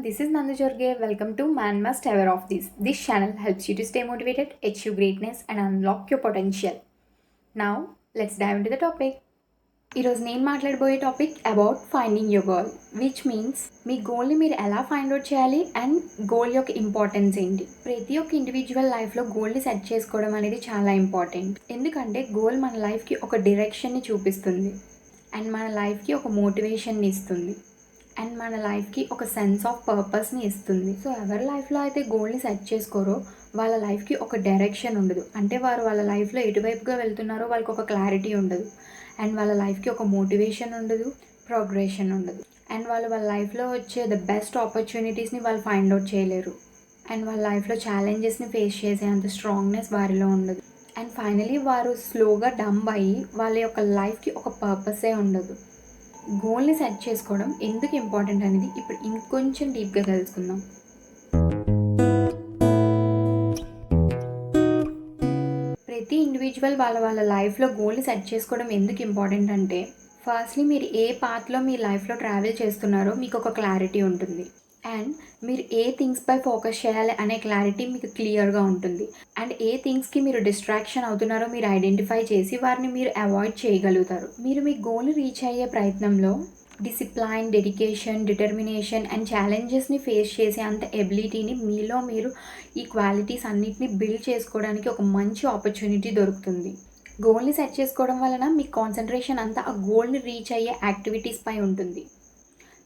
this is Nandu Jorge. Welcome to Man Must Ever of This. This channel helps you to stay motivated, achieve greatness, and unlock your potential. Now, let's dive into the topic. ఈరోజు నేను మాట్లాడబోయే topic about finding your goal, which means మీ గోల్ని మీరు ఎలా find out చేయాలి and goal యొక్క importance ఏంటి. ప్రతి ఒక్క ఇండివిజువల్ లైఫ్లో గోల్ని సెట్ చేసుకోవడం అనేది చాలా ఇంపార్టెంట్. ఎందుకంటే గోల్ మన లైఫ్కి ఒక డైరెక్షన్ని చూపిస్తుంది అండ్ మన లైఫ్కి ఒక మోటివేషన్ని ఇస్తుంది అండ్ మన లైఫ్కి ఒక సెన్స్ ఆఫ్ పర్పస్ని ఇస్తుంది. సో ఎవరి లైఫ్లో అయితే గోల్ని సెట్ చేసుకోరో వాళ్ళ లైఫ్కి ఒక డైరెక్షన్ ఉండదు. అంటే వారు వాళ్ళ లైఫ్లో ఎటువైపుగా వెళ్తున్నారో వాళ్ళకి ఒక క్లారిటీ ఉండదు అండ్ వాళ్ళ లైఫ్కి ఒక మోటివేషన్ ఉండదు, ప్రోగ్రెషన్ ఉండదు అండ్ వాళ్ళ లైఫ్లో వచ్చే ద బెస్ట్ ఆపర్చునిటీస్ని వాళ్ళు ఫైండ్ అవుట్ చేయలేరు అండ్ వాళ్ళ లైఫ్లో ఛాలెంజెస్ని ఫేస్ చేసే అంత స్ట్రాంగ్నెస్ వారిలో ఉండదు అండ్ ఫైనలీ వారు స్లోగా డంబ్ అయ్యి వాళ్ళ యొక్క లైఫ్కి ఒక పర్పసే ఉండదు. గోల్ని సెట్ చేసుకోవడం ఎందుకు ఇంపార్టెంట్ అనేది ఇప్పుడు ఇంకొంచెం డీప్గా తెలుసుకుందాం. ప్రతి ఇండివిజువల్ వాళ్ళ లైఫ్లో గోల్ని సెట్ చేసుకోవడం ఎందుకు ఇంపార్టెంట్ అంటే, ఫస్ట్లీ మీరు ఏ పాత్లో మీ లైఫ్లో ట్రావెల్ చేస్తున్నారో మీకు ఒక క్లారిటీ ఉంటుంది అండ్ మీరు ఏ థింగ్స్పై ఫోకస్ చేయాలి అనే క్లారిటీ మీకు క్లియర్గా ఉంటుంది అండ్ ఏ థింగ్స్కి మీరు డిస్ట్రాక్షన్ అవుతున్నారో మీరు ఐడెంటిఫై చేసి వారిని మీరు అవాయిడ్ చేయగలుగుతారు. మీరు మీ గోల్ని రీచ్ అయ్యే ప్రయత్నంలో డిసిప్లైన్, డెడికేషన్, డిటర్మినేషన్ అండ్ ఛాలెంజెస్ని ఫేస్ చేసే అంత ఎబిలిటీని మీలో మీరు ఈ క్వాలిటీస్ అన్నిటిని బిల్డ్ చేసుకోవడానికి ఒక మంచి ఆపర్చునిటీ దొరుకుతుంది. గోల్ని సెట్ చేసుకోవడం వలన మీ కాన్సన్ట్రేషన్ అంతా ఆ గోల్ని రీచ్ అయ్యే యాక్టివిటీస్ పై ఉంటుంది.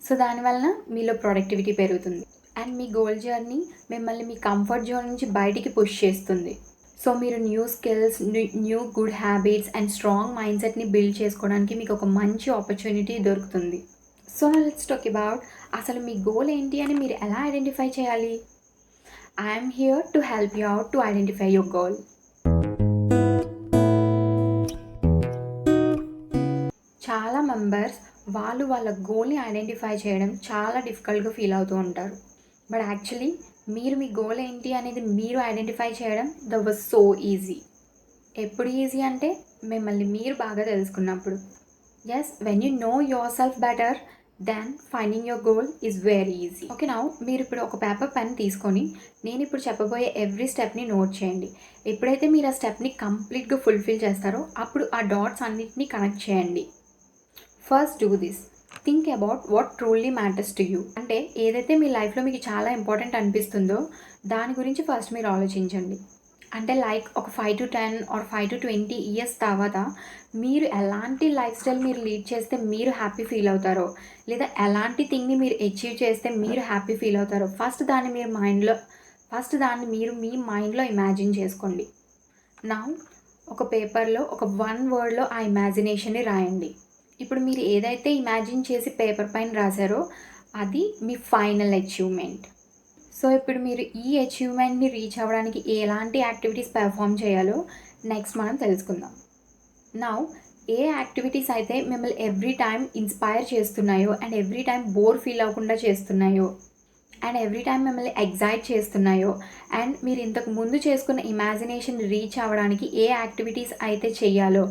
సో దానివలన మీలో ప్రొడక్టివిటీ పెరుగుతుంది అండ్ మీ గోల్ జర్నీ మిమ్మల్ని మీ కంఫర్ట్ జోన్ నుంచి బయటికి పుష్ చేస్తుంది. సో మీరు new skills, new good habits and strong mind సెట్ని బిల్డ్ చేసుకోవడానికి మీకు ఒక మంచి ఆపర్చునిటీ దొరుకుతుంది. సో లెట్స్ టాక్ అబౌట్ అసలు మీ గోల్ ఏంటి అని మీరు ఎలా ఐడెంటిఫై చేయాలి. I'm here to help you out to identify your goal. చాలా మెంబర్స్ వాళ్ళ గోల్ని ఐడెంటిఫై చేయడం చాలా డిఫికల్ట్గా ఫీల్ అవుతూ ఉంటారు. బట్ యాక్చువల్లీ మీరు మీ గోల్ ఏంటి అనేది మీరు ఐడెంటిఫై చేయడం ద వాజ్ సో ఈజీ. ఎప్పుడు ఈజీ అంటే మిమ్మల్ని మీరు బాగా తెలుసుకున్నప్పుడు. Yes, when you know yourself better then finding your goal is very easy. Okay, now మీరు ఇప్పుడు ఒక పేపర్ పెన్ తీసుకొని నేను ఇప్పుడు చెప్పబోయే ఎవ్రీ స్టెప్ని నోట్ చేయండి. ఎప్పుడైతే మీరు ఆ స్టెప్ని కంప్లీట్గా ఫుల్ఫిల్ చేస్తారో అప్పుడు ఆ డాట్స్ అన్నిటినీ కనెక్ట్ చేయండి. First do this. Think about what truly matters to you. అంటే ఏదైతే మీ లైఫ్లో మీకు చాలా ఇంపార్టెంట్ అనిపిస్తుందో దాని గురించి ఫస్ట్ మీరు ఆలోచించండి. అంటే లైక్ ఒక 5 to 10 ఆర్ 5 to 20 ఇయర్స్ తర్వాత మీరు ఎలాంటి లైఫ్ స్టైల్ మీరు లీడ్ చేస్తే మీరు హ్యాపీ ఫీల్ అవుతారో, లేదా ఎలాంటి థింగ్ని మీరు అచీవ్ చేస్తే మీరు హ్యాపీ ఫీల్ అవుతారో ఫస్ట్ దాన్ని మీరు మీ మైండ్లో ఇమాజిన్ చేసుకోండి. నా ఒక పేపర్లో ఒక 1 వర్డ్లో ఆ ఇమాజినేషన్ని రాయండి. ఇప్పుడు మీరు ఏదైతే ఇమాజిన్ చేసి పేపర్ పైన రాశారో అది మీ ఫైనల్ అచీవ్మెంట్. సో ఇప్పుడు మీరు ఈ అచీవ్మెంట్ని రీచ్ అవ్వడానికి ఎలాంటి యాక్టివిటీస్ పెర్ఫామ్ చేయాలో నెక్స్ట్ మనం తెలుసుకుందాం. నౌ ఏ యాక్టివిటీస్ అయితే మిమ్మల్ని ఎవ్రీ టైం ఇన్స్పైర్ చేస్తున్నాయో and every time bore feel అవ్వకుండా చేస్తున్నాయో అండ్ ఎవ్రీ టైం మిమ్మల్ని ఎగ్జైట్ చేస్తున్నాయో అండ్ మీరు ఇంతకు ముందు చేసుకున్న ఇమాజినేషన్ రీచ్ అవ్వడానికి ఏ యాక్టివిటీస్ అయితే చేయాలో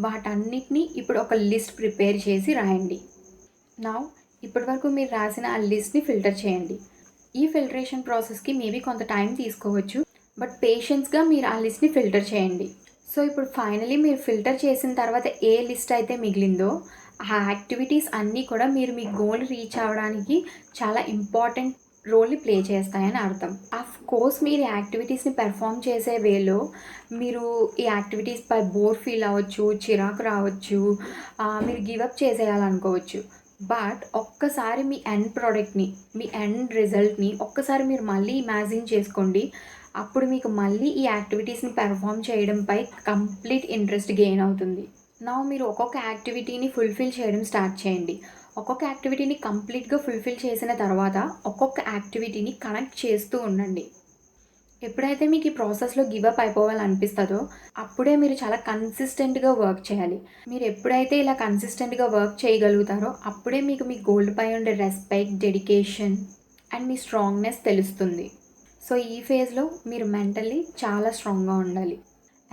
వాటన్నిటినీ ఇప్పుడు ఒక లిస్ట్ ప్రిపేర్ చేసి రాయండి. నౌ ఇప్పటి వరకు మీరు రాసిన ఆ లిస్ట్ని ఫిల్టర్ చేయండి. ఈ ఫిల్టరేషన్ ప్రాసెస్కి మేబీ కొంత టైం తీసుకోవచ్చు, బట్ పేషెన్స్గా మీరు ఆ లిస్ట్ని ఫిల్టర్ చేయండి. సో ఇప్పుడు ఫైనలీ మీరు ఫిల్టర్ చేసిన తర్వాత ఏ లిస్ట్ అయితే మిగిలిందో ఆ యాక్టివిటీస్ అన్నీ కూడా మీరు మీ గోల్ రీచ్ అవ్వడానికి చాలా ఇంపార్టెంట్ రోల్ని ప్లే చేస్తాయని అర్థం. ఆఫ్ కోర్స్ మీరు యాక్టివిటీస్ని పెర్ఫామ్ చేసే వేలో మీరు ఈ యాక్టివిటీస్పై బోర్ ఫీల్ అవ్వచ్చు, చిరాకు రావచ్చు, మీరు గివప్ చేసేయాలనుకోవచ్చు. బట్ ఒక్కసారి మీ ఎండ్ ప్రోడక్ట్ని, మీ ఎండ్ రిజల్ట్ని ఒక్కసారి మీరు మళ్ళీ ఇమాజిన్ చేసుకోండి. అప్పుడు మీకు మళ్ళీ ఈ యాక్టివిటీస్ని పెర్ఫామ్ చేయడంపై కంప్లీట్ ఇంట్రెస్ట్ గెయిన్ అవుతుంది. నా మీరు ఒక్కొక్క యాక్టివిటీని ఫుల్ఫిల్ చేయడం స్టార్ట్ చేయండి. ఒక్కొక్క యాక్టివిటీని కంప్లీట్గా ఫుల్ఫిల్ చేసిన తర్వాత ఒక్కొక్క యాక్టివిటీని కనెక్ట్ చేస్తూ ఉండండి. ఎప్పుడైతే మీకు ఈ ప్రాసెస్లో గివప్ అయిపోవాలనిపిస్తుందో అప్పుడే మీరు చాలా కన్సిస్టెంట్గా వర్క్ చేయాలి. మీరు ఎప్పుడైతే ఇలా కన్సిస్టెంట్గా వర్క్ చేయగలుగుతారో అప్పుడే మీకు మీ గోల్ పై ఉండే respect, dedication and me strongness తెలుస్తుంది. సో ఈ ఫేజ్లో మీరు మెంటల్లీ చాలా స్ట్రాంగ్గా ఉండాలి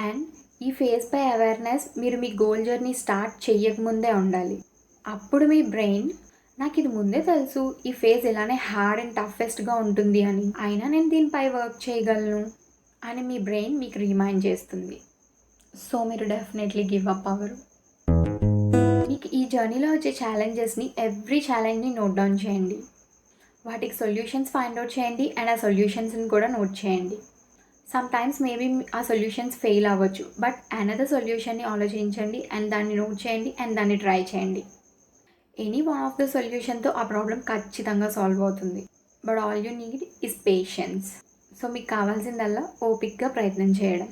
అండ్ ఈ ఫేజ్ పై అవేర్నెస్ మీరు మీ గోల్ జర్నీ స్టార్ట్ చేయకముందే ఉండాలి. అప్పుడు మీ బ్రెయిన్ నాకు ఇది ముందే తెలుసు ఈ ఫేజ్ ఇలానే హార్డ్ అండ్ టఫెస్ట్గా ఉంటుంది అని, అయినా నేను దీనిపై వర్క్ చేయగలను అని మీ బ్రెయిన్ మీకు రిమైండ్ చేస్తుంది. సో మీరు డెఫినెట్లీ గివ్ అప్ అవ్వరు. మీకు ఈ జర్నీలో వచ్చే ఛాలెంజెస్ని, ఎవ్రీ ఛాలెంజ్ని నోట్ డౌన్ చేయండి, వాటికి సొల్యూషన్స్ ఫైండ్ అవుట్ చేయండి అండ్ ఆ సొల్యూషన్స్ని కూడా నోట్ చేయండి. సమ్ టైమ్స్ మేబీ ఆ సొల్యూషన్స్ ఫెయిల్ అవ్వచ్చు, బట్ అనదర్ సొల్యూషన్ని ఆలోచించండి అండ్ దాన్ని నోట్ చేయండి అండ్ దాన్ని ట్రై చేయండి. ఎనీ వన్ ఆఫ్ ద సొల్యూషన్తో ఆ ప్రాబ్లం ఖచ్చితంగా సాల్వ్ అవుతుంది. But all you need is patience. So మీకు కావాల్సిందల్లా ఓపిక్గా ప్రయత్నం చేయడం.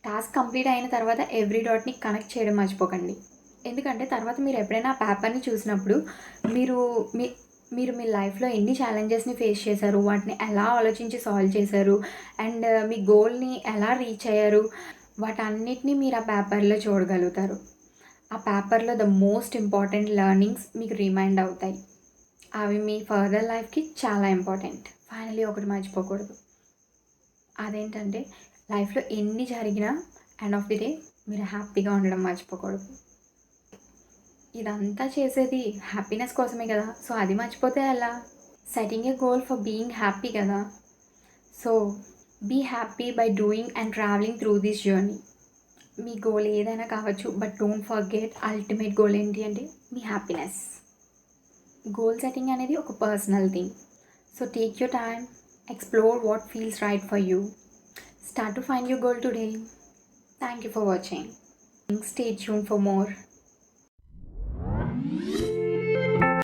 టాస్క్ కంప్లీట్ అయిన తర్వాత ఎవ్రీ డాట్ని కనెక్ట్ చేయడం మర్చిపోకండి. ఎందుకంటే తర్వాత మీరు ఎప్పుడైనా ఆ పేపర్ని చూసినప్పుడు మీరు మీ మీరు మీ లైఫ్లో ఎన్ని ఛాలెంజెస్ని ఫేస్ చేశారు, వాటిని ఎలా ఆలోచించి సాల్వ్ చేశారు అండ్ మీ గోల్ని ఎలా రీచ్ అయ్యారు, వాటన్నిటిని మీరు ఆ పేపర్లో చూడగలుగుతారు. ఆ పేపర్లో ద మోస్ట్ ఇంపార్టెంట్ లెర్నింగ్స్ మీకు రిమైండ్ అవుతాయి. అవి మీ ఫర్దర్ లైఫ్కి చాలా ఇంపార్టెంట్. ఫైనలీ ఒకటి మర్చిపోకూడదు, అదేంటంటే లైఫ్లో ఎన్ని జరిగినా ఎండ్ ఆఫ్ ది డే మీరు హ్యాపీగా ఉండడం మర్చిపోకూడదు. ఇదంతా చేసేది హ్యాపీనెస్ కోసమే కదా, సో అది మర్చిపోతే ఎలా? Setting a goal for being happy కదా. So be happy by doing and travelling through this journey. మీ గోల్ ఏదైనా కావచ్చు, but don't forget ultimate goal ఏంటి అంటే మీ హ్యాపీనెస్. గోల్ సెట్టింగ్ అనేది ఒక personal thing. So take your time, explore what feels right for you, start to find your goal today. Thank you for watching. Stay tuned for more.